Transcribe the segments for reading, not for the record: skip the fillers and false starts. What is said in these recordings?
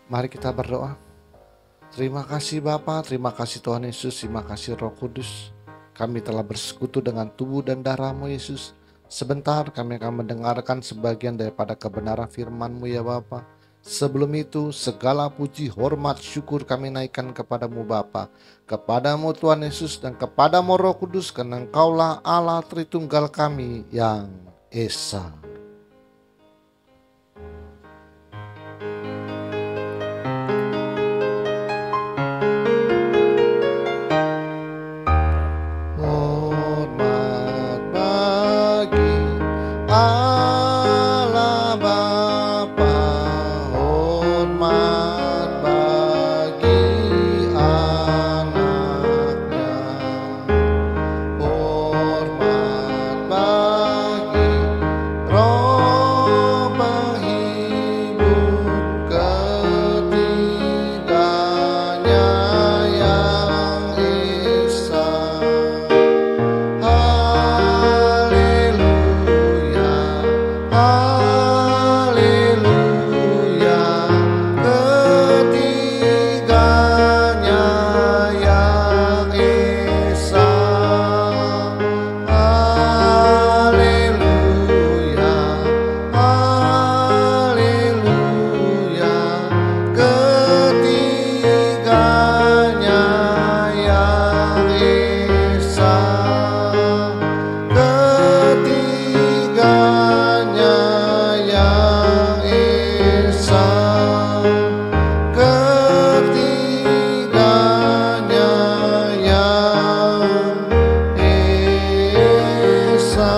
Mari kita berdoa. Terima kasih Bapa, terima kasih Tuhan Yesus, terima kasih Roh Kudus. Kami telah bersekutu dengan tubuh dan darah-Mu Yesus. Sebentar kami akan mendengarkan sebagian daripada kebenaran firman-Mu ya Bapa. Sebelum itu segala puji, hormat, syukur kami naikkan kepadamu Bapa, kepadamu Tuhan Yesus dan kepadamu Roh Kudus, karena Engkaulah Allah Tritunggal kami yang Esa. Hormat bagi Allah Bapa, hormat bagi anaknya, hormat bagi Roh penghibur ketiganya yang Esa. Haleluya, haleluya, ketiganya yang Esa. Haleluya, haleluya, ketiganya yang Esa. Ketiganya yang Esa, ketiganya yang Esa.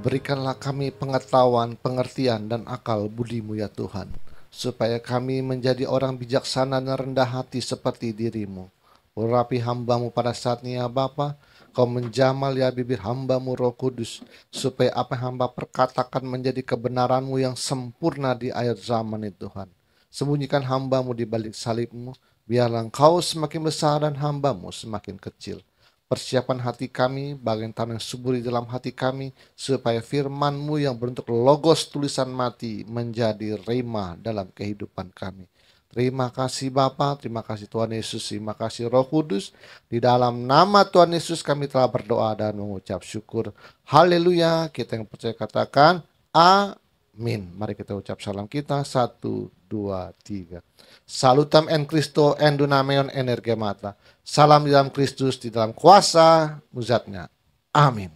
Berikanlah kami pengetahuan, pengertian, dan akal budi-Mu ya Tuhan, supaya kami menjadi orang bijaksana dan rendah hati seperti diri-Mu. Urapi hamba-Mu pada saat ini ya Bapa, Kau menjamal ya bibir hamba-Mu Roh Kudus, supaya apa yang hamba perkatakan menjadi kebenaran-Mu yang sempurna di akhir zaman ini Tuhan. Sembunyikan hamba-Mu di balik salib-Mu, biarlah Engkau semakin besar dan hamba-Mu semakin kecil. Persiapan hati kami, bagian tanah yang subur di dalam hati kami, supaya firman-Mu yang berbentuk logos tulisan mati menjadi rema dalam kehidupan kami. Terima kasih Bapa, terima kasih Tuhan Yesus, terima kasih Roh Kudus. Di dalam nama Tuhan Yesus kami telah berdoa dan mengucap syukur. Haleluya, kita yang percaya katakan amin. Mari kita ucap salam kita, 1, 2, 3. Salutam en Christo en dunameon energemata. Salam di dalam Kristus, di dalam kuasa mujizatnya. Amin.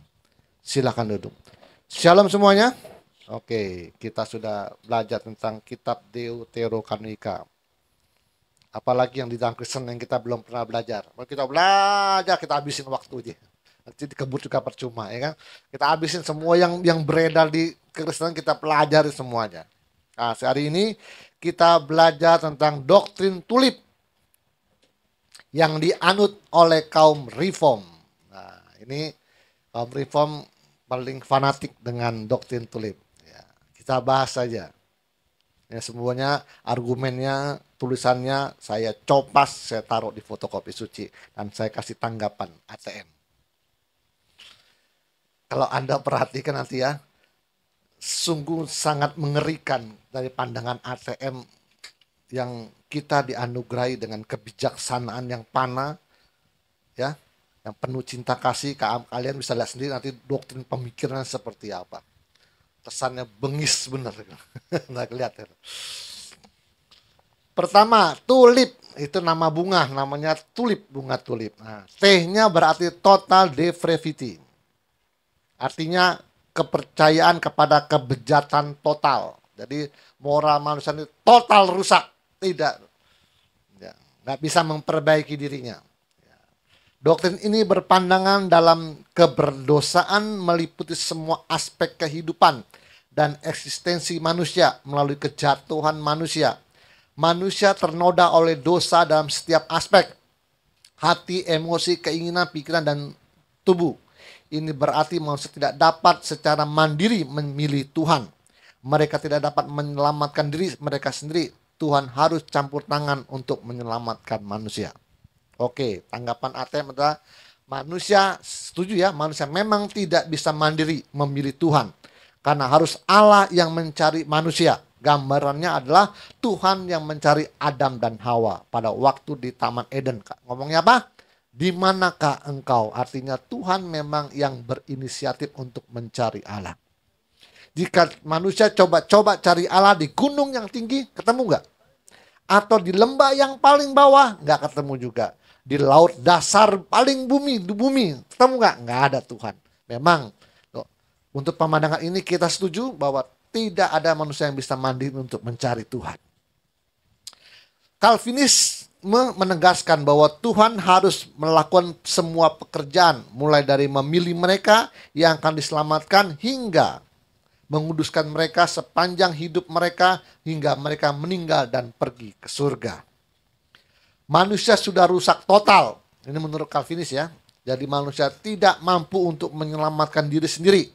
Silakan duduk. Shalom semuanya. Oke, kita sudah belajar tentang kitab Deuterokanonika. Apalagi yang di dalam Kristen yang kita belum pernah belajar. Kalau kita belajar, kita habisin waktu aja. Nanti dikebut juga percuma, ya kan? Kita habisin semua yang beredar di Kristen, kita pelajari semuanya. Nah, hari ini kita belajar tentang doktrin tulip yang dianut oleh kaum reform. Nah, ini kaum reform paling fanatik dengan doktrin tulip. Ya, kita bahas saja. Ya, semuanya argumennya, tulisannya saya copas, saya taruh di fotokopi suci dan saya kasih tanggapan ATM. Kalau Anda perhatikan nanti ya, sungguh sangat mengerikan dari pandangan ATM yang kita dianugerahi dengan kebijaksanaan yang panah, ya, yang penuh cinta kasih. Kalian bisa lihat sendiri nanti doktrin pemikiran seperti apa. Kesannya bengis bener. Nggak kelihatan. Pertama, tulip. Itu nama bunga, namanya tulip, bunga tulip. Nah, T-nya berarti total depravity. Artinya kepercayaan kepada kebejatan total. Jadi moral manusia ini total rusak. Tidak, ya, nggak bisa memperbaiki dirinya. Ya. Doktrin ini berpandangan dalam keberdosaan meliputi semua aspek kehidupan dan eksistensi manusia melalui kejatuhan manusia. Manusia ternoda oleh dosa dalam setiap aspek. Hati, emosi, keinginan, pikiran, dan tubuh. Ini berarti manusia tidak dapat secara mandiri memilih Tuhan. Mereka tidak dapat menyelamatkan diri mereka sendiri. Tuhan harus campur tangan untuk menyelamatkan manusia. Oke, tanggapan ATM adalah manusia, setuju ya, manusia memang tidak bisa mandiri memilih Tuhan. Karena harus Allah yang mencari manusia. Gambarannya adalah Tuhan yang mencari Adam dan Hawa pada waktu di Taman Eden. Ngomongnya apa? Di manakah engkau? Artinya Tuhan memang yang berinisiatif untuk mencari Allah. Jika manusia coba-coba cari Allah di gunung yang tinggi, ketemu nggak? Atau di lembah yang paling bawah, nggak ketemu juga. Di laut dasar paling di bumi, ketemu nggak? Nggak ada Tuhan. Memang, untuk pemandangan ini kita setuju bahwa tidak ada manusia yang bisa mandiri untuk mencari Tuhan. Calvinis menegaskan bahwa Tuhan harus melakukan semua pekerjaan, mulai dari memilih mereka yang akan diselamatkan hingga menguduskan mereka sepanjang hidup mereka hingga mereka meninggal dan pergi ke surga. Manusia sudah rusak total. Ini menurut Calvinis ya. Jadi manusia tidak mampu untuk menyelamatkan diri sendiri.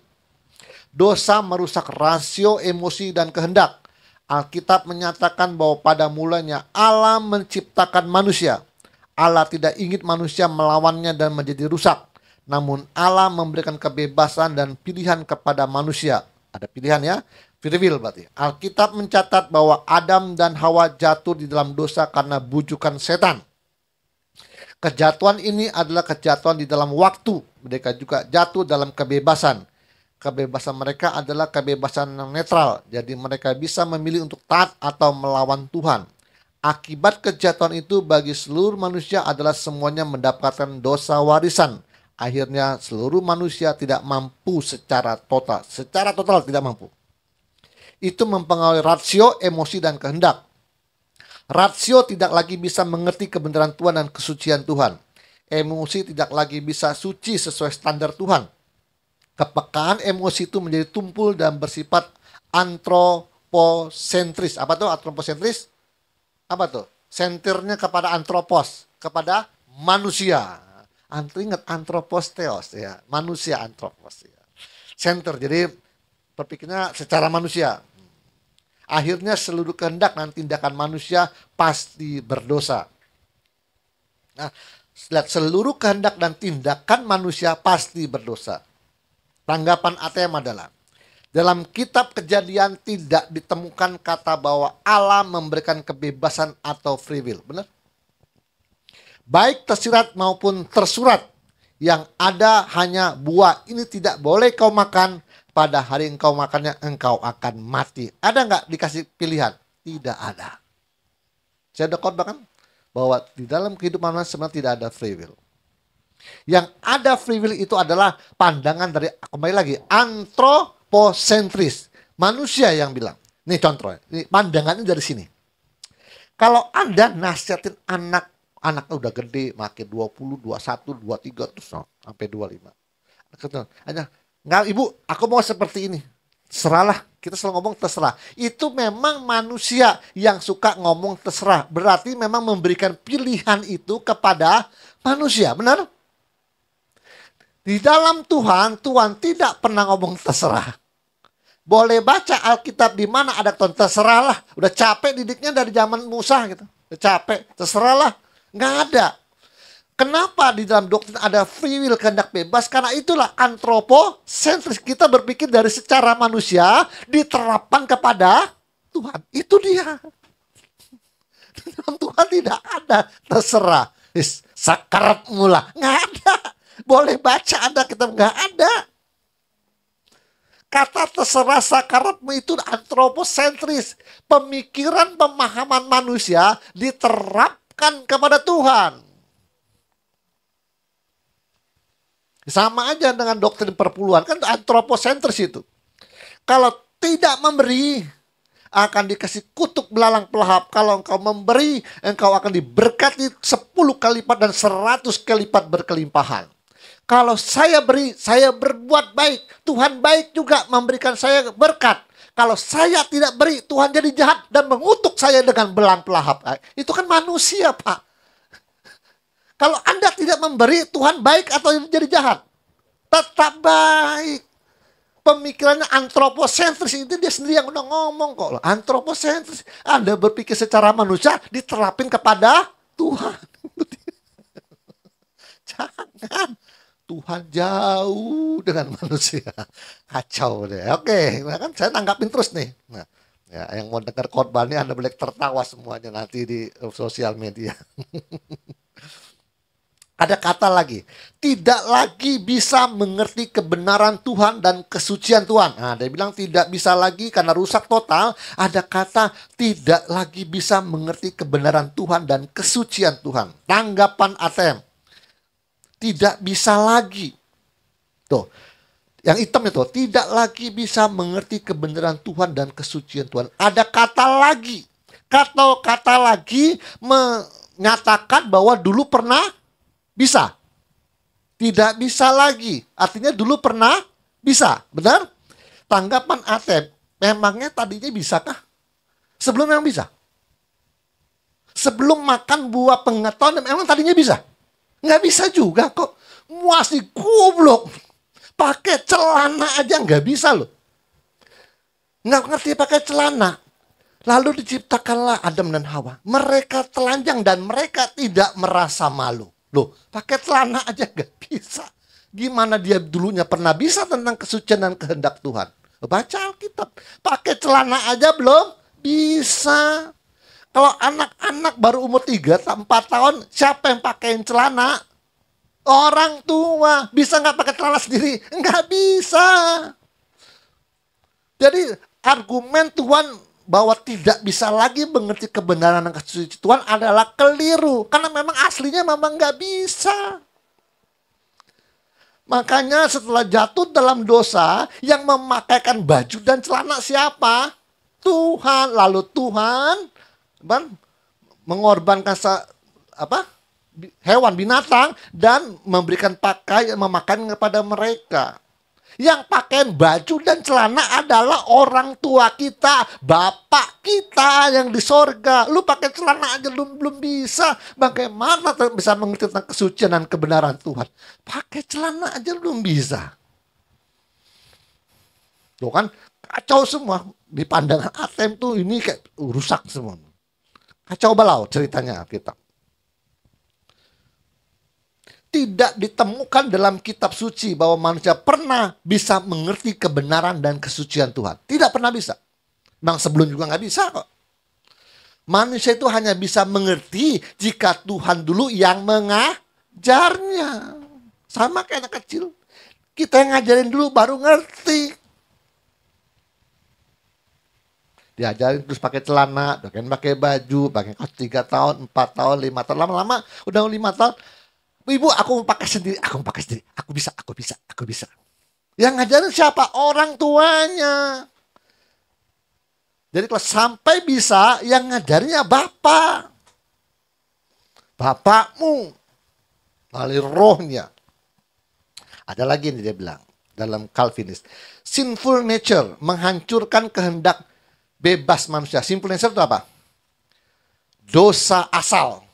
Dosa merusak rasio emosi dan kehendak. Alkitab menyatakan bahwa pada mulanya Allah menciptakan manusia. Allah tidak ingin manusia melawannya dan menjadi rusak. Namun Allah memberikan kebebasan dan pilihan kepada manusia. Ada pilihan ya, free will berarti. Alkitab mencatat bahwa Adam dan Hawa jatuh di dalam dosa karena bujukan setan. Kejatuhan ini adalah kejatuhan di dalam waktu. Mereka juga jatuh dalam kebebasan. Kebebasan mereka adalah kebebasan yang netral. Jadi mereka bisa memilih untuk taat atau melawan Tuhan. Akibat kejatuhan itu bagi seluruh manusia adalah semuanya mendapatkan dosa warisan. Akhirnya seluruh manusia tidak mampu secara total. Secara total tidak mampu. Itu mempengaruhi rasio, emosi, dan kehendak. Rasio tidak lagi bisa mengerti kebenaran Tuhan dan kesucian Tuhan. Emosi tidak lagi bisa suci sesuai standar Tuhan. Kepekaan emosi itu menjadi tumpul dan bersifat antroposentris. Apa tuh antroposentris? Apa tuh? Sentirnya kepada antropos, kepada manusia. Ingat antropos theos ya, manusia antropos ya. Center, jadi berpikirnya secara manusia. Akhirnya seluruh kehendak dan tindakan manusia pasti berdosa. Nah, lihat seluruh kehendak dan tindakan manusia pasti berdosa. Tanggapan ATM adalah, dalam kitab Kejadian tidak ditemukan kata bahwa Allah memberikan kebebasan atau free will. Benar? Baik tersirat maupun tersurat, yang ada hanya buah ini tidak boleh kau makan, pada hari engkau makannya engkau akan mati. Ada nggak dikasih pilihan? Tidak ada. Saya udah khotbah kan bahwa di dalam kehidupan manusia sebenarnya tidak ada free will. Yang ada free will itu adalah pandangan dari, kembali lagi, antroposentris. Manusia yang bilang. Ini contohnya, ini pandangannya dari sini. Kalau Anda nasihatin anaknya udah gede, makin 20, 21, 23, terus sampai 25. Nggak, ibu, aku mau seperti ini. Terserahlah, kita selalu ngomong terserah. Itu memang manusia yang suka ngomong terserah. Berarti memang memberikan pilihan itu kepada manusia, benar? Di dalam Tuhan, Tuhan tidak pernah ngomong terserah. Boleh baca Alkitab di mana ada terserahlah. Udah capek didiknya dari zaman Musa gitu. Udah capek, terserahlah. Nggak ada. Kenapa di dalam doktrin ada free will, kehendak bebas? Karena itulah antroposentris. Kita berpikir dari secara manusia diterapkan kepada Tuhan. Itu dia. Di dalam Tuhan tidak ada terserah. Sakarat mula. Nggak ada. Boleh baca ada kitab, nggak ada. Kata terserah sakaratmu itu antroposentris. Pemikiran, pemahaman manusia diterapkan kepada Tuhan. Sama aja dengan doktrin perpuluhan, kan antroposentris itu. Kalau tidak memberi, akan dikasih kutuk belalang pelahap. Kalau engkau memberi, engkau akan diberkati 10 kali lipat dan 100 kali lipat berkelimpahan. Kalau saya beri, saya berbuat baik. Tuhan baik juga memberikan saya berkat. Kalau saya tidak beri, Tuhan jadi jahat dan mengutuk saya dengan belang pelahap. Itu kan manusia, Pak. Kalau Anda tidak memberi, Tuhan baik atau jadi jahat? Tetap baik. Pemikirannya antroposentris, itu dia sendiri yang udah ngomong kok. Antroposentris. Anda berpikir secara manusia, diterapin kepada Tuhan. Tuhan jauh dengan manusia. Kacau deh. Oke, nah kan saya tanggapin terus nih. Nah, ya, yang mau dengar khotbah ini Anda boleh tertawa semuanya nanti di sosial media. Ada kata lagi, tidak lagi bisa mengerti kebenaran Tuhan dan kesucian Tuhan. Nah, dia bilang tidak bisa lagi karena rusak total. Ada kata tidak lagi bisa mengerti kebenaran Tuhan dan kesucian Tuhan. Tanggapan ATM, tidak bisa lagi. Tuh, yang hitam itu, tidak lagi bisa mengerti kebenaran Tuhan dan kesucian Tuhan. Ada kata lagi. Kata lagi menyatakan bahwa dulu pernah bisa. Tidak bisa lagi. Artinya dulu pernah bisa. Benar? Tanggapan Ateb, memangnya tadinya bisakah? Sebelum yang bisa. Sebelum makan buah pengetahuan, memang tadinya bisa? Nggak bisa juga kok. Masih goblok. Pakai celana aja nggak bisa loh. Nggak ngerti pakai celana. Lalu diciptakanlah Adam dan Hawa. Mereka telanjang dan mereka tidak merasa malu. Loh, pakai celana aja gak bisa. Gimana dia dulunya pernah bisa tentang kesucian dan kehendak Tuhan? Baca Alkitab. Pakai celana aja belum bisa. Kalau anak-anak baru umur 3-4 tahun, siapa yang pakaiin celana? Orang tua. Bisa gak pakai celana sendiri? Nggak bisa. Jadi argumen Tuhan bahwa tidak bisa lagi mengerti kebenaran dan kesucian Tuhan adalah keliru. Karena memang aslinya memang nggak bisa. Makanya setelah jatuh dalam dosa, yang memakaikan baju dan celana siapa? Tuhan. Lalu Tuhan mengorbankan hewan binatang dan memberikan pakaian, memakan kepada mereka. Yang pakai baju dan celana adalah orang tua kita, bapak kita yang di sorga. Lu pakai celana aja belum bisa. Bagaimana bisa mengerti tentang kesucian dan kebenaran Tuhan? Pakai celana aja belum bisa. Tuh kan kacau semua. Di pandangan ATM tuh ini kayak rusak semua. Kacau balau ceritanya kita. Tidak ditemukan dalam kitab suci bahwa manusia pernah bisa mengerti kebenaran dan kesucian Tuhan. Tidak pernah bisa. Memang sebelum juga nggak bisa kok. Manusia itu hanya bisa mengerti jika Tuhan dulu yang mengajarnya. Sama kayak anak kecil. Kita yang ngajarin dulu baru ngerti. Diajarin terus pakai celana, pakai baju, pakai kaos 3 tahun, 4 tahun, 5 tahun. Lama-lama udah 5 tahun. Ibu, aku mau pakai sendiri, aku bisa. Yang ngajarin siapa? Orang tuanya. Jadi kalau sampai bisa, yang ngajarinnya bapak. Bapakmu. Melalui rohnya. Ada lagi yang dia bilang dalam Calvinis. Sinful nature menghancurkan kehendak bebas manusia. Sinful nature itu apa? Dosa asal.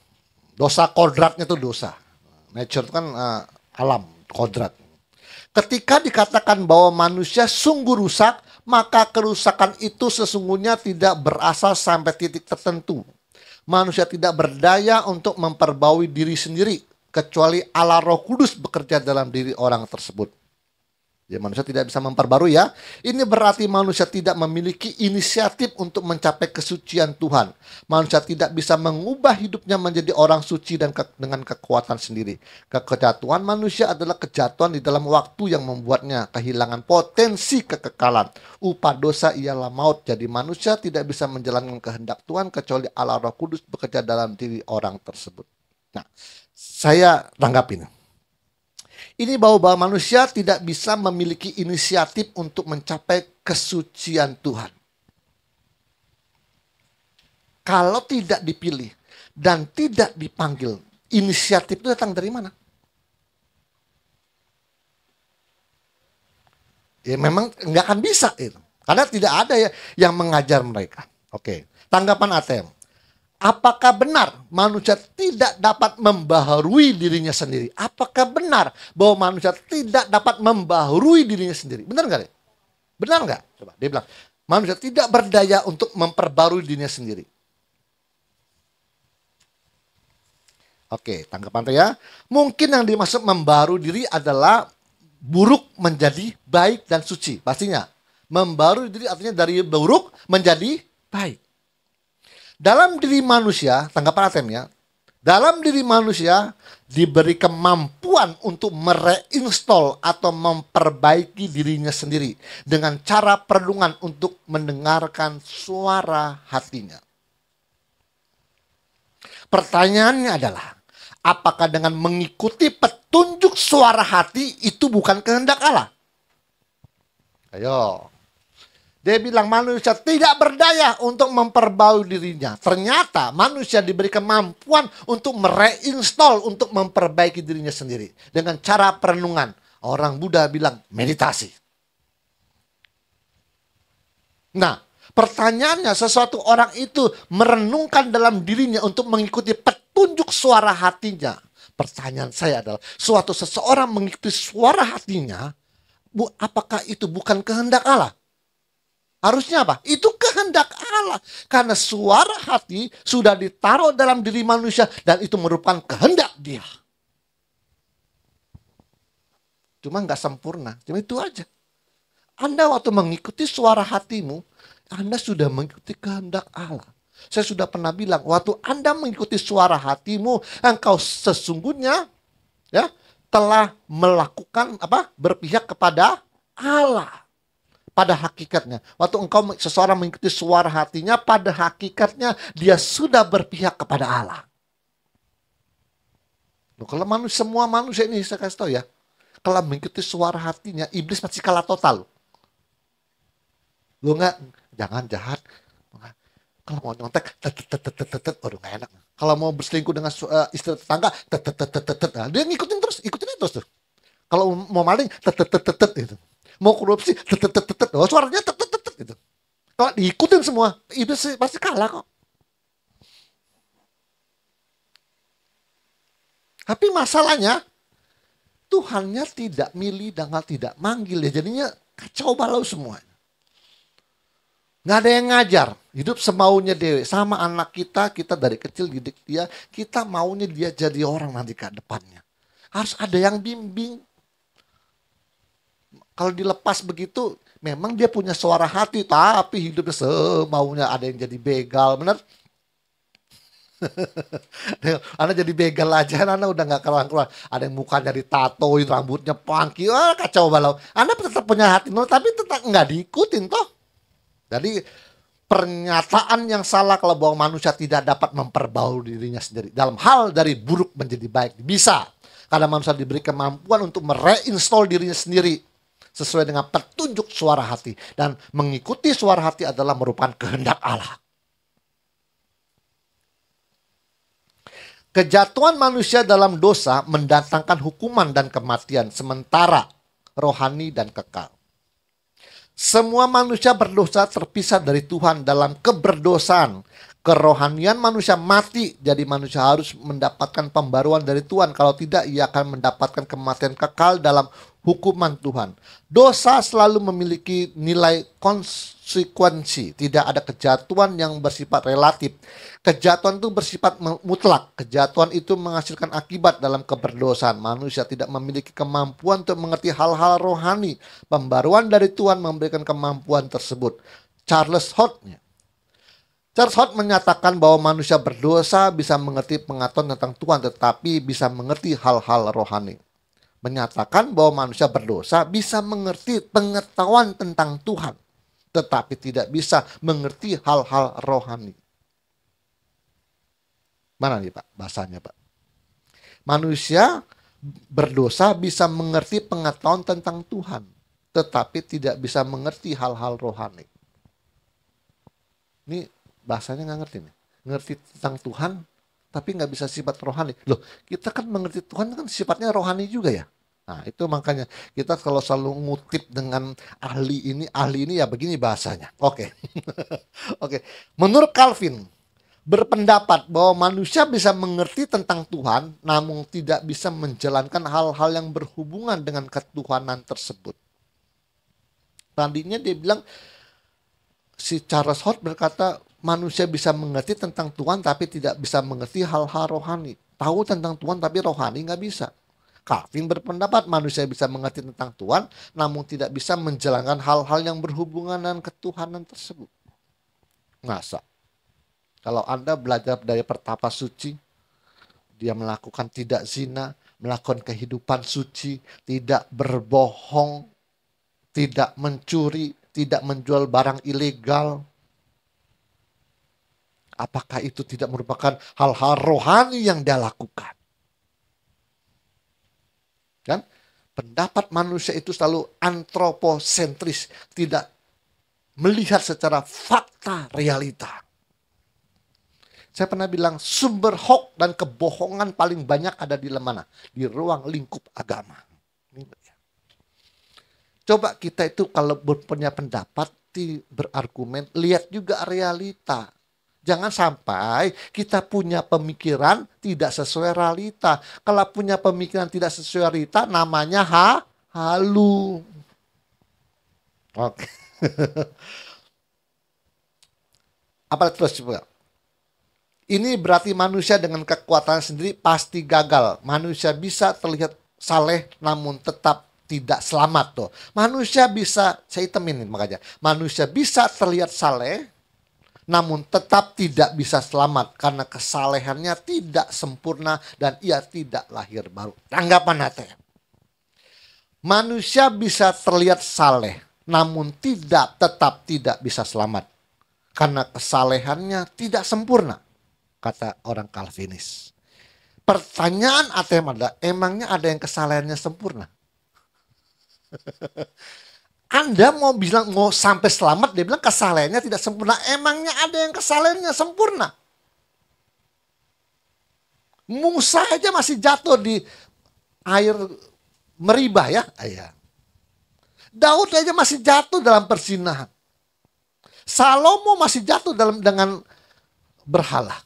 Dosa kodratnya itu dosa. Nature itu kan alam, kodrat. Ketika dikatakan bahwa manusia sungguh rusak, maka kerusakan itu sesungguhnya tidak berasal sampai titik tertentu. Manusia tidak berdaya untuk memperbaui diri sendiri, kecuali Allah Roh Kudus bekerja dalam diri orang tersebut. Ya, manusia tidak bisa memperbarui ya. Ini berarti manusia tidak memiliki inisiatif untuk mencapai kesucian Tuhan. Manusia tidak bisa mengubah hidupnya menjadi orang suci dan dengan kekuatan sendiri. Kejatuhan manusia adalah kejatuhan di dalam waktu yang membuatnya kehilangan potensi kekekalan. Upah dosa ialah maut. Jadi manusia tidak bisa menjalankan kehendak Tuhan kecuali Allah Roh Kudus bekerja dalam diri orang tersebut. Nah, saya tanggapin. Ini bahwa manusia tidak bisa memiliki inisiatif untuk mencapai kesucian Tuhan. Kalau tidak dipilih dan tidak dipanggil, inisiatif itu datang dari mana? Ya memang nggak akan bisa itu. Karena tidak ada yang mengajar mereka. Oke, tanggapan ATM. Apakah benar manusia tidak dapat membaharui dirinya sendiri? Apakah benar bahwa manusia tidak dapat membaharui dirinya sendiri? Benar nggak? Benar nggak? Coba dia bilang, manusia tidak berdaya untuk memperbarui dirinya sendiri. Oke, tanggapan saya. Mungkin yang dimaksud membaru diri adalah buruk menjadi baik dan suci. Pastinya. Membaru diri artinya dari buruk menjadi baik. Dalam diri manusia, tanggapan ATM ya, dalam diri manusia diberi kemampuan untuk mereinstall atau memperbaiki dirinya sendiri dengan cara perenungan untuk mendengarkan suara hatinya. Pertanyaannya adalah, apakah dengan mengikuti petunjuk suara hati itu bukan kehendak Allah? Ayo. Dia bilang manusia tidak berdaya untuk memperbaui dirinya. Ternyata manusia diberi kemampuan untuk mereinstall, untuk memperbaiki dirinya sendiri. Dengan cara perenungan. Orang Buddha bilang meditasi. Nah, pertanyaannya, sesuatu orang itu merenungkan dalam dirinya untuk mengikuti petunjuk suara hatinya. Pertanyaan saya adalah, suatu seseorang mengikuti suara hatinya, apakah itu bukan kehendak Allah? Harusnya apa? Itu kehendak Allah. Karena suara hati sudah ditaruh dalam diri manusia dan itu merupakan kehendak dia. Cuma nggak sempurna. Cuma itu aja. Anda waktu mengikuti suara hatimu, Anda sudah mengikuti kehendak Allah. Saya sudah pernah bilang, waktu Anda mengikuti suara hatimu, engkau sesungguhnya ya telah melakukan berpihak kepada Allah. Pada hakikatnya, waktu seseorang mengikuti suara hatinya, pada hakikatnya dia sudah berpihak kepada Allah. Loh, kalau semua manusia ini saya kasih tahu ya, kalau mengikuti suara hatinya, iblis pasti kalah total. Lo jangan jahat. Kalau mau nyontek, aduh nggak enak. Kalau mau berselingkuh dengan istri tetangga, dia ngikutin terus, tuh. Kalau mau maling, gitu. Mau korupsi, suaranya gitu. Kalau diikutin semua, iblis pasti kalah kok. Tapi masalahnya, Tuhannya tidak milih dan tidak manggil ya. Jadinya kacau balau semua. Nggak ada yang ngajar. Hidup semaunya dewe. Sama anak kita dari kecil didik dia. Kita maunya dia jadi orang nanti ke depannya. Harus ada yang bimbing. Kalau dilepas begitu, memang dia punya suara hati, tapi hidupnya semaunya, ada yang jadi begal, benar? Anda jadi begal aja, Anda udah nggak keluar-keluar. Ada yang mukanya ditatoin, rambutnya pangki, kacau balau. Anda tetap punya hati, tapi tetap nggak diikutin toh. Jadi pernyataan yang salah kalau bahwa manusia tidak dapat memperbaui dirinya sendiri. Dalam hal dari buruk menjadi baik, bisa. Karena manusia diberi kemampuan untuk mereinstall dirinya sendiri sesuai dengan petunjuk suara hati. Dan mengikuti suara hati adalah merupakan kehendak Allah. Kejatuhan manusia dalam dosa mendatangkan hukuman dan kematian, sementara rohani dan kekal. Semua manusia berdosa terpisah dari Tuhan dalam keberdosaan. Kerohanian manusia mati, jadi manusia harus mendapatkan pembaruan dari Tuhan. Kalau tidak, ia akan mendapatkan kematian kekal dalam hukuman Tuhan. Dosa selalu memiliki nilai konsekuensi. Tidak ada kejatuhan yang bersifat relatif. Kejatuhan itu bersifat mutlak. Kejatuhan itu menghasilkan akibat dalam keberdosaan. Manusia tidak memiliki kemampuan untuk mengerti hal-hal rohani. Pembaruan dari Tuhan memberikan kemampuan tersebut. Charles Hort menyatakan bahwa manusia berdosa bisa mengerti pengetahuan tentang Tuhan, tetapi bisa mengerti hal-hal rohani. Menyatakan bahwa manusia berdosa bisa mengerti pengetahuan tentang Tuhan, tetapi tidak bisa mengerti hal-hal rohani. Mana nih Pak bahasanya Pak? Manusia berdosa bisa mengerti pengetahuan tentang Tuhan, tetapi tidak bisa mengerti hal-hal rohani. Ini bahasanya nggak ngerti nih. Ngerti tentang Tuhan, tapi nggak bisa sifat rohani. Loh, kita kan mengerti Tuhan kan sifatnya rohani juga ya. Nah, itu makanya kita kalau selalu ngutip dengan ahli ini ya begini bahasanya. Oke. Oke. Menurut Calvin, berpendapat bahwa manusia bisa mengerti tentang Tuhan, namun tidak bisa menjalankan hal-hal yang berhubungan dengan ketuhanan tersebut. Tadinya dia bilang, si Charles Hort berkata, manusia bisa mengerti tentang Tuhan tapi tidak bisa mengerti hal-hal rohani. tahu tentang Tuhan tapi rohani nggak bisa. Calvin berpendapat manusia bisa mengerti tentang Tuhan, namun tidak bisa menjalankan hal-hal yang berhubungan dengan ketuhanan tersebut. Masa? Kalau Anda belajar dari pertapa suci, dia melakukan tidak zina, melakukan kehidupan suci, tidak berbohong, tidak mencuri, tidak menjual barang ilegal. Apakah itu tidak merupakan hal-hal rohani yang dia lakukan? Kan? Pendapat manusia itu selalu antroposentris, tidak melihat secara fakta realita. Saya pernah bilang sumber hoax dan kebohongan paling banyak ada di mana? Di ruang lingkup agama. Coba kita itu kalau punya pendapat, berargumen, lihat juga realita. Jangan sampai kita punya pemikiran tidak sesuai realita. Kalau punya pemikiran tidak sesuai realita, namanya halu. Oke. Apa terus coba? Ini berarti manusia dengan kekuatan sendiri pasti gagal. Manusia bisa terlihat saleh namun tetap tidak selamat tuh. Manusia bisa, saya hitamin makanya. Manusia bisa terlihat saleh namun tetap tidak bisa selamat karena kesalehannya tidak sempurna dan ia tidak lahir baru. Tanggapan ATM. Manusia bisa terlihat saleh namun tetap tidak bisa selamat karena kesalehannya tidak sempurna, kata orang Calvinis. Pertanyaan ATM adalah, emangnya ada yang kesalehannya sempurna? Anda mau bilang mau sampai selamat, dia bilang kesalehannya tidak sempurna. Emangnya ada yang kesalehannya sempurna? Musa aja masih jatuh di air meribah ya. Daud aja masih jatuh dalam perzinahan. Salomo masih jatuh dengan berhala.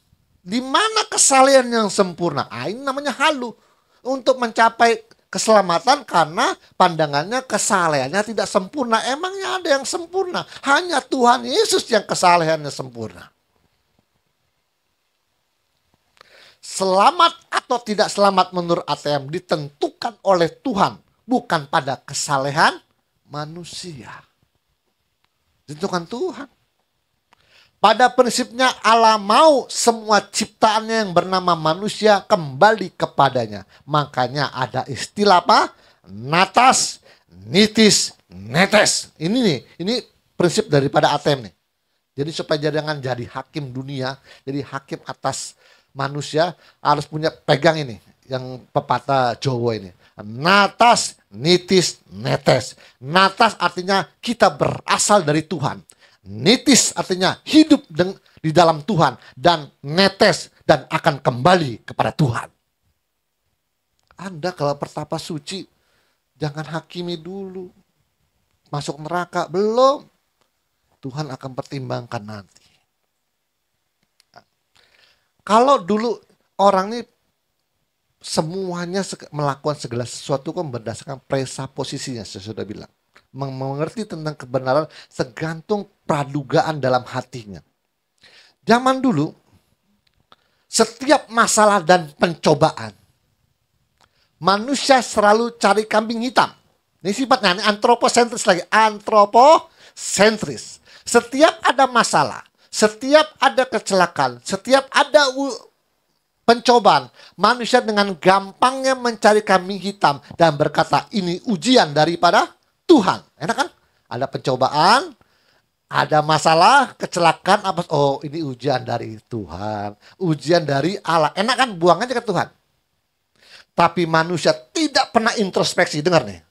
Di mana kesalehan yang sempurna? Ini namanya halu. Untuk mencapai keselamatan karena pandangannya kesalehannya tidak sempurna. Emangnya ada yang sempurna? Hanya Tuhan Yesus yang kesalehannya sempurna. Selamat atau tidak selamat menurut ATM ditentukan oleh Tuhan, bukan pada kesalehan manusia. Ditentukan Tuhan. Pada prinsipnya Allah mau semua ciptaannya yang bernama manusia kembali kepadanya. Makanya ada istilah apa? Natas, nitis, netes. Ini prinsip daripada ATM nih. Jadi supaya jangan jadi hakim dunia, jadi hakim atas manusia, harus punya pegang ini. Yang pepatah Jawa ini. Natas, nitis, netes. Natas artinya kita berasal dari Tuhan. Nitis artinya hidup di dalam Tuhan. Dan netes dan akan kembali kepada Tuhan. Anda kalau pertapa suci, jangan hakimi dulu. Masuk neraka, belum. Tuhan akan pertimbangkan nanti. Kalau dulu orang ini semuanya melakukan segala sesuatu kan berdasarkan presaposisinya, saya sudah bilang. Mengerti tentang kebenaran segantung pradugaan dalam hatinya. Zaman dulu, setiap masalah dan pencobaan, manusia selalu cari kambing hitam. Ini sifatnya, ini antroposentris lagi. Antroposentris. Setiap ada masalah, setiap ada kecelakaan, setiap ada pencobaan, manusia dengan gampangnya mencari kambing hitam dan berkata, ini ujian daripada Tuhan. Enak kan? Ada pencobaan, ada masalah, kecelakaan, apa? Oh, ini ujian dari Tuhan, ujian dari Allah. Enak kan? Buang aja ke Tuhan. Tapi manusia tidak pernah introspeksi. Dengar nih.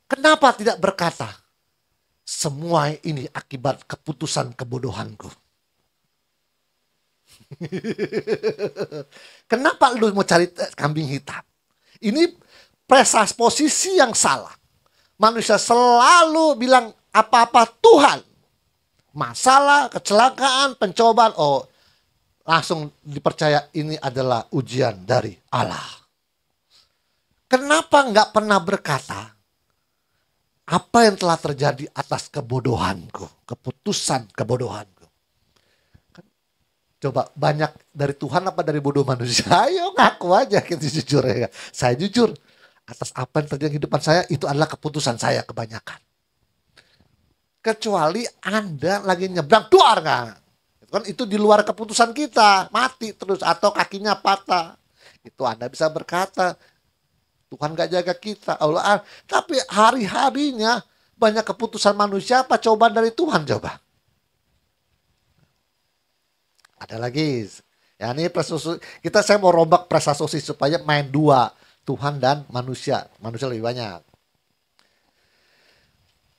Kenapa tidak berkata, semua ini akibat keputusan kebodohanku? Kenapa lu mau cari kambing hitam? Ini posisi yang salah. Manusia selalu bilang apa-apa Tuhan. Masalah, kecelakaan, pencobaan, oh langsung dipercaya ini adalah ujian dari Allah. Kenapa nggak pernah berkata apa yang telah terjadi atas kebodohanku, keputusan kebodohanku? Coba banyak dari Tuhan apa dari bodoh manusia? Ayo ngaku aja gitu jujur ya. Saya jujur atas apa yang terjadi di kehidupan saya itu adalah keputusan saya kebanyakan. Kecuali Anda lagi nyebrang duar nggak? Itu di luar keputusan kita, mati terus atau kakinya patah. Itu Anda bisa berkata, Tuhan gak jaga kita. Allah, tapi hari-harinya banyak keputusan manusia apa cobaan dari Tuhan coba. Ada lagi. Ya ini saya mau rombak presasosius supaya main dua. Tuhan dan manusia. Manusia lebih banyak.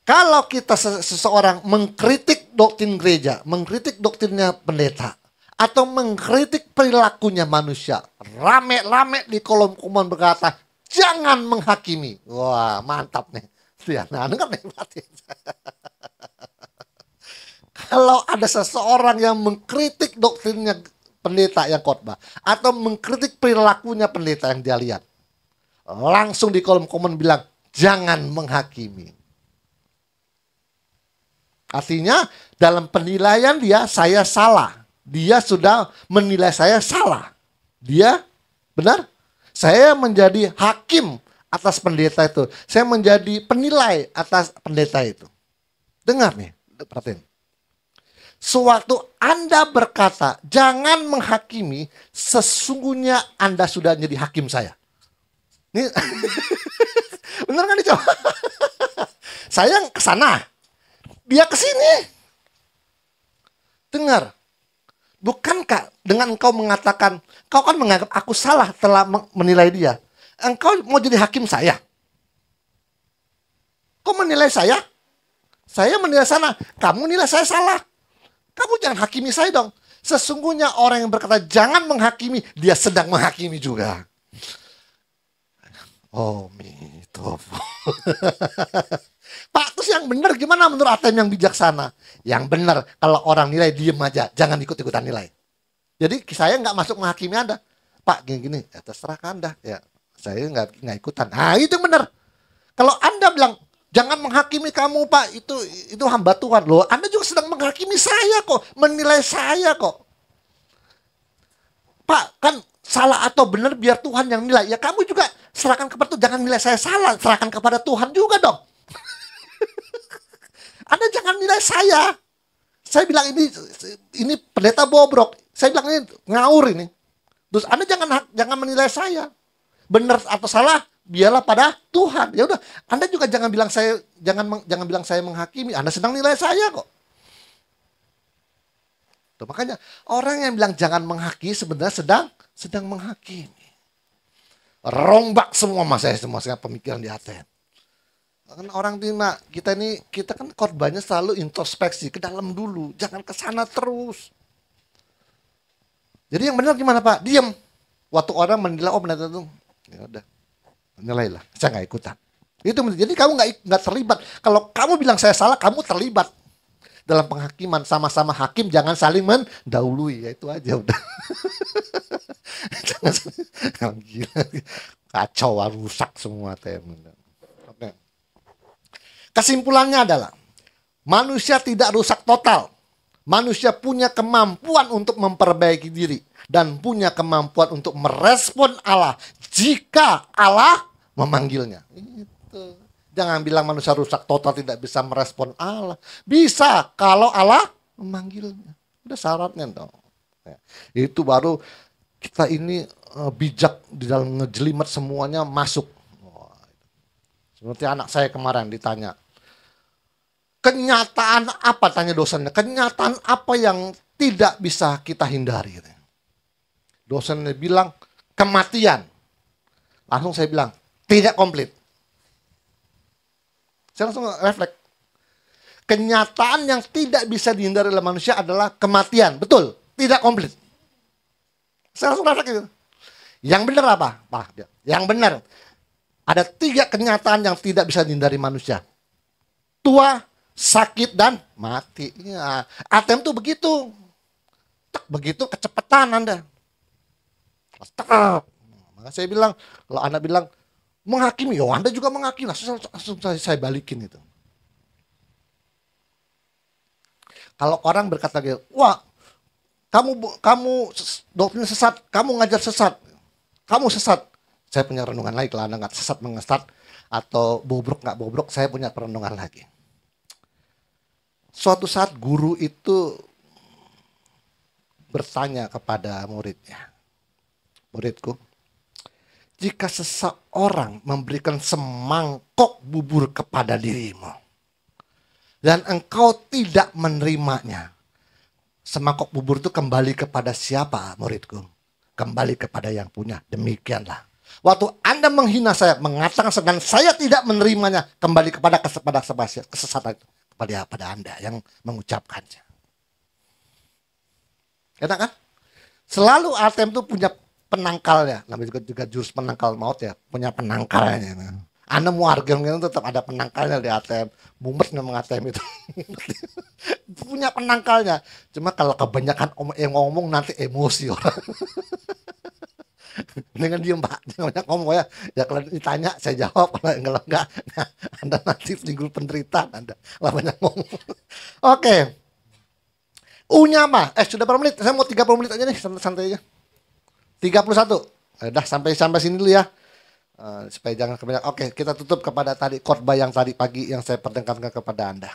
Kalau kita seseorang mengkritik doktrin gereja, mengkritik doktrinnya pendeta, atau mengkritik perilakunya manusia, rame-rame di kolom komentar berkata, jangan menghakimi. Wah, mantap nih. Lihat, nah, kan hebat ya. Kalau ada seseorang yang mengkritik doktrinnya pendeta yang khotbah, atau mengkritik perilakunya pendeta yang dia lihat, langsung di kolom komen bilang, jangan menghakimi. Artinya dalam penilaian dia, saya salah. Dia sudah menilai saya salah. Dia benar. Saya menjadi hakim atas pendeta itu. Saya menjadi penilai atas pendeta itu. Dengar nih, perhatiin. Sewaktu Anda berkata, jangan menghakimi, sesungguhnya Anda sudah jadi hakim saya. Ini benar kan dicoba? Saya ke sana. Dia ke sini. Dengar. Bukankah dengan engkau mengatakan, kau kan menganggap aku salah telah menilai dia. Engkau mau jadi hakim saya. Kau menilai saya? Saya menilai sana. Kamu nilai saya salah. Kamu jangan hakimi saya dong. Sesungguhnya orang yang berkata jangan menghakimi, dia sedang menghakimi juga. Oh, mito. Pak, terus yang benar gimana menurut ATM yang bijaksana? Yang benar, kalau orang nilai diem aja, jangan ikut-ikutan nilai. Jadi saya nggak masuk menghakimi Anda. Pak, gini-gini, ya terserah Anda. Ya, saya nggak ikutan. Nah, itu yang benar. Kalau Anda bilang, jangan menghakimi kamu Pak, itu hamba Tuhan. Loh, Anda juga sedang menghakimi saya kok, menilai saya kok. Pak, kan salah atau benar biar Tuhan yang nilai. Ya kamu juga serahkan kepada Tuhan, jangan nilai saya salah, serahkan kepada Tuhan juga dong. Anda jangan nilai saya. Saya bilang ini pendeta bobrok. Saya bilang ini ngawur ini. Terus Anda jangan menilai saya. Benar atau salah biarlah pada Tuhan. Ya udah, Anda juga jangan bilang bilang saya menghakimi. Anda sedang nilai saya kok. Tuh, makanya orang yang bilang jangan menghakimi sebenarnya sedang menghakimi. Rombak semua saya pemikiran di Aten. Kan orang kita kan korbannya selalu introspeksi ke dalam dulu, jangan ke sana terus. Jadi yang benar gimana Pak? Diam. Waktu orang menilai benar itu, ya udah, nilailah, saya nggak ikutan. Itu jadi kamu nggak terlibat. Kalau kamu bilang saya salah, kamu terlibat dalam penghakiman, sama-sama hakim, jangan saling mendahului, ya itu aja udah. Jangan gila, kacau, rusak semua tem. Kesimpulannya adalah manusia tidak rusak total. Manusia punya kemampuan untuk memperbaiki diri dan punya kemampuan untuk merespon Allah jika Allah memanggilnya. Itu. Jangan bilang manusia rusak total tidak bisa merespon Allah. Bisa kalau Allah memanggilnya. Udah syaratnya dong. Ya. Itu baru kita ini bijak di dalam ngejelimet semuanya masuk. Seperti anak saya kemarin ditanya. Kenyataan apa, tanya dosennya, kenyataan apa yang tidak bisa kita hindari? Dosennya bilang, kematian. Langsung saya bilang, tidak komplit. Saya langsung refleks. Kenyataan yang tidak bisa dihindari oleh manusia adalah kematian. Betul, tidak komplit. Saya langsung refleks gitu. Yang benar apa? Yang benar, ada 3 kenyataan yang tidak bisa dihindari manusia. Tua, sakit, dan mati. Ya, ATM tuh begitu. Begitu kecepatan Anda. Maka saya bilang, kalau Anda bilang menghakimi, yo Anda juga menghakimi. Langsung saya balikin itu. Kalau orang berkata gitu, wah doktrin sesat, kamu ngajar sesat, kamu sesat. Saya punya renungan lagi, kalau Anda nggak sesat mengesat atau bobrok nggak bobrok, saya punya perenungan lagi. Suatu saat guru itu bertanya kepada muridnya, muridku, jika seseorang memberikan semangkok bubur kepada dirimu dan engkau tidak menerimanya, semangkok bubur itu kembali kepada siapa, muridku? Kembali kepada yang punya. Demikianlah, waktu Anda menghina saya, mengatakan dan saya tidak menerimanya, kembali kepada kesesatan itu, kepada Anda yang mengucapkannya. Enak kan? Selalu ATM itu punya penangkalnya, namanya juga jurus penangkal maut ya, punya penangkalnya. Anda mau argumen tetap ada penangkalnya di ATM. Mumet memang ATM itu. Punya penangkalnya. Cuma kalau kebanyakan yang ngomong nanti emosi orang. Dengan diem Pak, jangan banyak ngomong ya. Ya kalau ditanya saya jawab, kalau enggak nah, Anda nanti timbul penderitaan Anda. Lah banyak ngomong. Oke. U-nya apa? Sudah berapa menit? Saya mau 30 menit aja nih, santai aja. 31. Udah sampai sini dulu ya. Supaya jangan kebanyakan. Oke, kita tutup kepada tadi khotbah yang tadi pagi yang saya perdengarkan kepada Anda.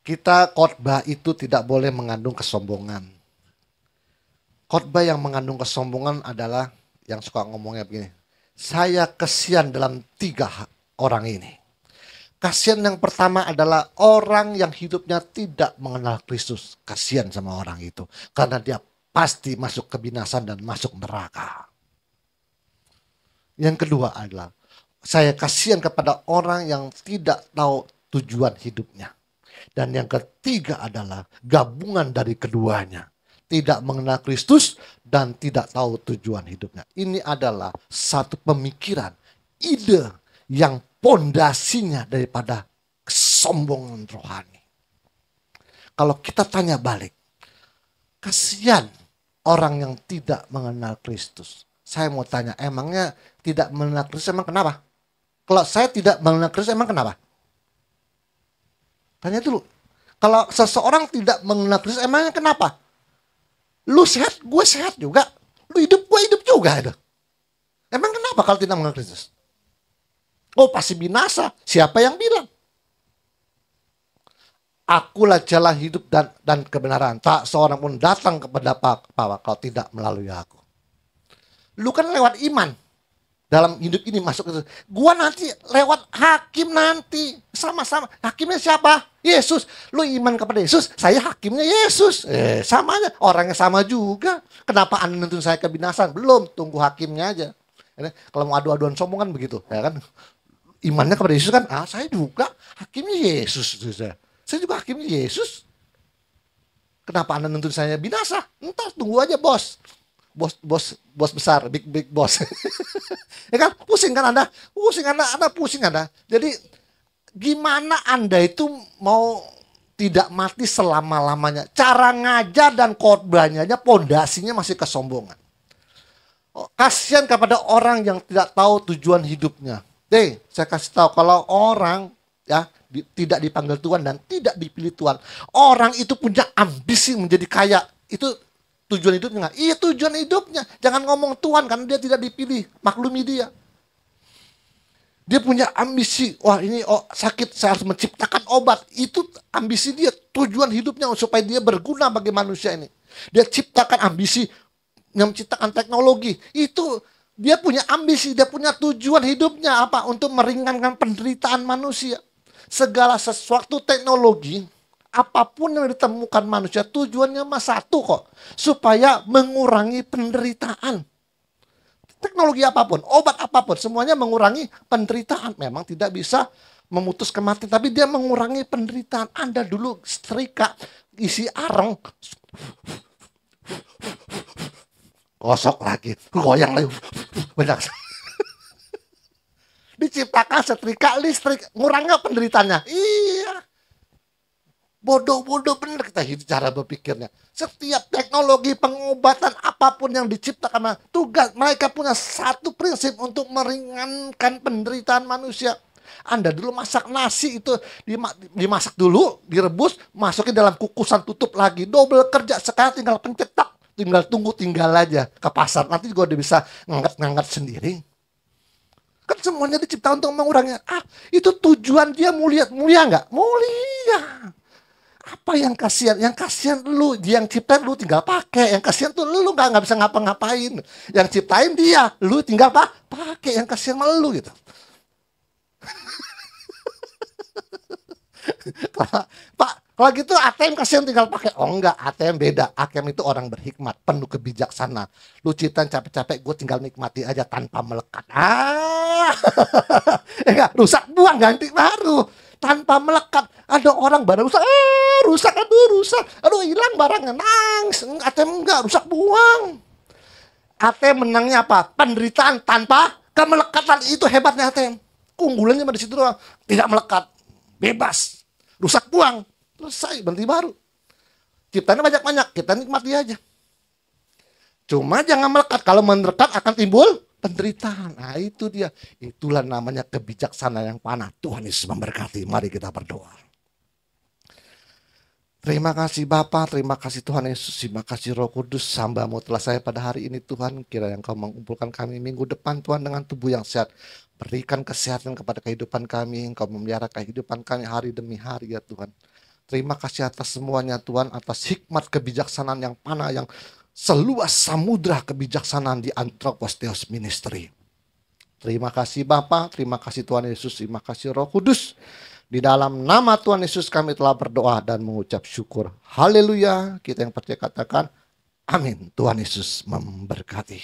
Kita khotbah itu tidak boleh mengandung kesombongan. Khotbah yang mengandung kesombongan adalah yang suka ngomongnya begini. Saya kasihan dalam 3 orang ini. Kasihan yang pertama adalah orang yang hidupnya tidak mengenal Kristus. Kasihan sama orang itu. Karena dia pasti masuk kebinasan dan masuk neraka. Yang kedua adalah saya kasihan kepada orang yang tidak tahu tujuan hidupnya. Dan yang ketiga adalah gabungan dari keduanya. Tidak mengenal Kristus dan tidak tahu tujuan hidupnya. Ini adalah satu pemikiran, ide yang pondasinya daripada kesombongan rohani. Kalau kita tanya balik, kasihan orang yang tidak mengenal Kristus. Saya mau tanya, emangnya tidak mengenal Kristus emang kenapa? Kalau saya tidak mengenal Kristus emang kenapa? Tanya dulu. Kalau seseorang tidak mengenal Kristus emangnya kenapa? Lu sehat, gue sehat juga. Lu hidup, gue hidup juga. Itu. Emang kenapa kalau tidak mengenal Kristus? Oh pasti binasa. Siapa yang bilang? Akulah jalan hidup dan kebenaran. Tak seorang pun datang kepada Bapa kalau tidak melalui aku. Lu kan lewat iman. Dalam hidup ini masuk ke gua nanti lewat hakim nanti. Sama-sama. Hakimnya siapa? Yesus. Lu iman kepada Yesus, saya hakimnya Yesus. Sama aja. Orangnya sama juga. Kenapa Anda nuntun saya kebinasan? Belum. Tunggu hakimnya aja. Kalau mau adu-aduan sombong kan begitu. Ya kan? Imannya kepada Yesus kan. Saya juga hakimnya Yesus. Saya juga hakimnya Yesus. Kenapa Anda nuntun saya binasa? Entah, tunggu aja bos. Bos besar, big boss. Ya kan? Pusing kan Anda? Pusing Anda. Jadi gimana Anda itu mau tidak mati selama-lamanya? Cara ngajar dan khotbahnya pondasinya masih kesombongan. Kasihan kepada orang yang tidak tahu tujuan hidupnya. Saya kasih tahu kalau orang ya tidak dipanggil Tuhan dan tidak dipilih Tuhan, orang itu punya ambisi menjadi kaya. Itu tujuan hidupnya nggak? Iya tujuan hidupnya. Jangan ngomong Tuhan karena dia tidak dipilih. Maklumi dia. Dia punya ambisi. Wah ini sakit saya harus menciptakan obat. Itu ambisi dia. Tujuan hidupnya supaya dia berguna bagi manusia ini. Dia ciptakan ambisi yang menciptakan teknologi. Itu dia punya ambisi. Dia punya tujuan hidupnya apa? Untuk meringankan penderitaan manusia. Segala sesuatu teknologi. Apapun yang ditemukan manusia tujuannya satu kok. Supaya mengurangi penderitaan. Teknologi apapun, obat apapun, semuanya mengurangi penderitaan. Memang tidak bisa memutus kematian, tapi dia mengurangi penderitaan. Anda dulu setrika, isi areng, gosok lagi, goyang lagi, banyak. Diciptakan setrika listrik, ngurangnya penderitaannya. Iya. Bodoh-bodoh bener kita hidup cara berpikirnya. Setiap teknologi pengobatan apapun yang diciptakan, tugas mereka punya satu prinsip untuk meringankan penderitaan manusia. Anda dulu masak nasi itu dimasak dulu, direbus, masukin dalam kukusan, tutup lagi. Double kerja, sekarang tinggal pencet, tak, tinggal tunggu, tinggal aja ke pasar. Nanti juga udah bisa ngangkat-ngangkat sendiri. Kan semuanya diciptakan untuk mengurangi. Itu tujuan dia mulia nggak? Mulia. Apa yang kasihan? Yang kasihan lu, yang ciptain lu tinggal pakai. Yang kasihan tuh lu nggak bisa ngapa-ngapain. Yang ciptain dia, lu tinggal pakai. Yang kasihan malu lu gitu. Pak, kalau gitu ATM kasihan tinggal pakai. Oh enggak, ATM beda. ATM itu orang berhikmat, penuh kebijaksanaan. Lu ciptain capek-capek, gue tinggal nikmati aja tanpa melekat. Enggak, rusak, buang, ganti baru. Tanpa melekat. Ada orang barang rusak, rusak, aduh hilang barangnya, nangis. ATM enggak, rusak, buang. ATM menangnya apa? Penderitaan tanpa kemelekatan. Itu hebatnya ATM. Keunggulannya di situ doang. Tidak melekat, bebas, rusak, buang, selesai, berhenti baru. Ciptanya banyak-banyak, kita nikmati aja. Cuma jangan melekat. Kalau melekat akan timbul penderitaan. Nah itu dia. Itulah namanya kebijaksanaan yang panah. Tuhan Yesus memberkati. Mari kita berdoa. Terima kasih Bapa, terima kasih Tuhan Yesus, terima kasih Roh Kudus, hamba-Mu telah saya pada hari ini Tuhan. Kiranya Engkau mengumpulkan kami minggu depan Tuhan dengan tubuh yang sehat. Berikan kesehatan kepada kehidupan kami, Engkau memelihara kehidupan kami hari demi hari ya Tuhan. Terima kasih atas semuanya Tuhan, atas hikmat kebijaksanaan yang panah, yang seluas samudra kebijaksanaan di Anthropos Theos Ministry. Terima kasih Bapa, terima kasih Tuhan Yesus, terima kasih Roh Kudus. Di dalam nama Tuhan Yesus kami telah berdoa dan mengucap syukur. Haleluya. Kita yang percaya katakan amin. Tuhan Yesus memberkati.